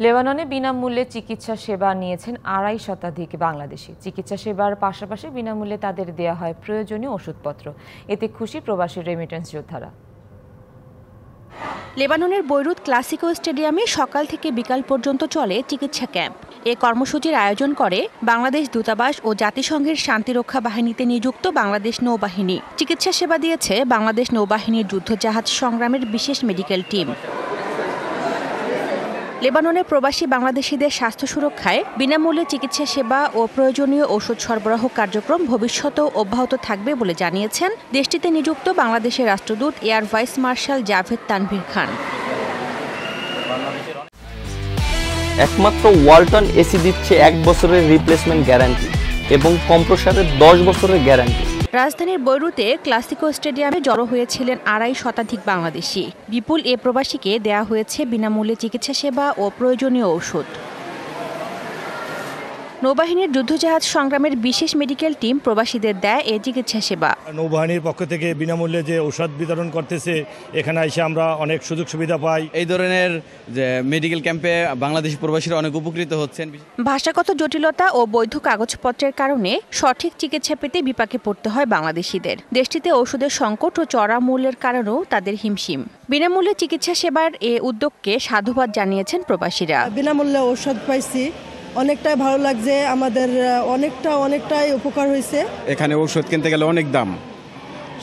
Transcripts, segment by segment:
লেবাননে বিনামূল্যে চিকিৎসা সেবা নিয়েছেন ২৫০ শতাধিক বাংলাদেশি। চিকিৎসা সেবার পাশাপাশি বিনামূল্যে তাদের দেয়া হয় প্রয়োজনীয় ওষুধপত্র। এতে খুশি প্রবাসী রেমিটেন্স যোদ্ধারা। লেবাননের বৈরুত ক্লাসিকো স্টেডিয়ামে সকাল থেকে বিকাল পর্যন্ত চলে চিকিৎসা ক্যাম্প। এ কর্মসূচির আয়োজন করে বাংলাদেশ দূতাবাস ও জাতিসংঘের শান্তিরক্ষা বাহিনীতে নিযুক্ত বাংলাদেশ নৌবাহিনী। চিকিৎসা সেবা দিয়েছে বাংলাদেশ নৌবাহিনীর যুদ্ধজাহাজ সংগ্রামের বিশেষ মেডিকেল টিম। লেবাননের প্রবাসী বাংলাদেশিদের স্বাস্থ্য সুরক্ষায় বিনামূল্যে চিকিৎসা সেবা ও প্রয়োজনীয় ওষুধ সরবরাহ কার্যক্রম ভবিষ্যতেও অব্যাহত থাকবে বলে জানিয়েছেন দেশটিতে নিযুক্ত বাংলাদেশের রাষ্ট্রদূত air vice marshal Javed Tanvir Khan. একমাত্র ওয়ালটন এসি দিচ্ছে ১ বছরের রিপ্লেসমেন্ট গ্যারান্টি এবং কম্প্রেসরের ১০ বছরের গ্যারান্টি। রাজধানীর বৈরুতে ক্লাসিকো স্টেডিয়ামে জড়ো হয়েছিলেন ২৫০ শতাধিক বাংলাদেশি। বিপুল এ প্রবাসীকে দেয়া হয়েছে বিনামূল্যে চিকিৎসা সেবা ও প্রয়োজনীয় ঔষধ। নৌবাহিনীর যুদ্ধজাহাজ সংগ্রামের বিশেষ মেডিকেল টিম প্রবাসীদের দেয় এই চিকিৎসা সেবা। নৌবাহিনীর পক্ষ থেকে বিনামূল্যে যে ঔষধ বিতরণ করতেছে, এখানে এসে আমরা অনেক সুযোগ সুবিধা পাই। এই ধরনের যে মেডিকেল ক্যাম্পে বাংলাদেশি প্রবাসীরা অনেক উপকৃত হচ্ছেন। ভাষাগত জটিলতা ও বৈধ কাগজপত্রের কারণে সঠিক চিকিৎসা পেতে বিপাকে পড়তে হয় বাংলাদেশিদের। দেশটিতে ওষুধের সংকট ও চড়া মূল্যের কারণেও তাদের হিমশিম। বিনামূল্যে চিকিৎসা সেবার এ উদ্যোগকে সাধুবাদ জানিয়েছেন প্রবাসীরা। বিনামূল্যে ঔষধ পাইছি, অনেকটাই ভালো লাগছে, আমাদের অনেকটাই উপকার হয়েছে। এখানে ওষুধ কিনতে গেলে অনেক দাম,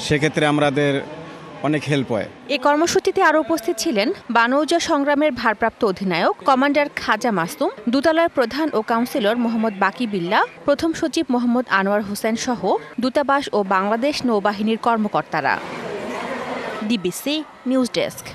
সেক্ষেত্রে আমাদের অনেক হেল্প হয়। এই কর্মসূচিতে আরও উপস্থিত ছিলেন বানৌজা সংগ্রামের ভারপ্রাপ্ত অধিনায়ক কমান্ডার খাজা মাসুম, দূতালয়ের প্রধান ও কাউন্সিলর মোহাম্মদ বাকি বিল্লাহ, প্রথম সচিব মোহাম্মদ আনোয়ার হোসেন সহ দূতাবাস ও বাংলাদেশ নৌবাহিনীর কর্মকর্তারা। DBC news desk.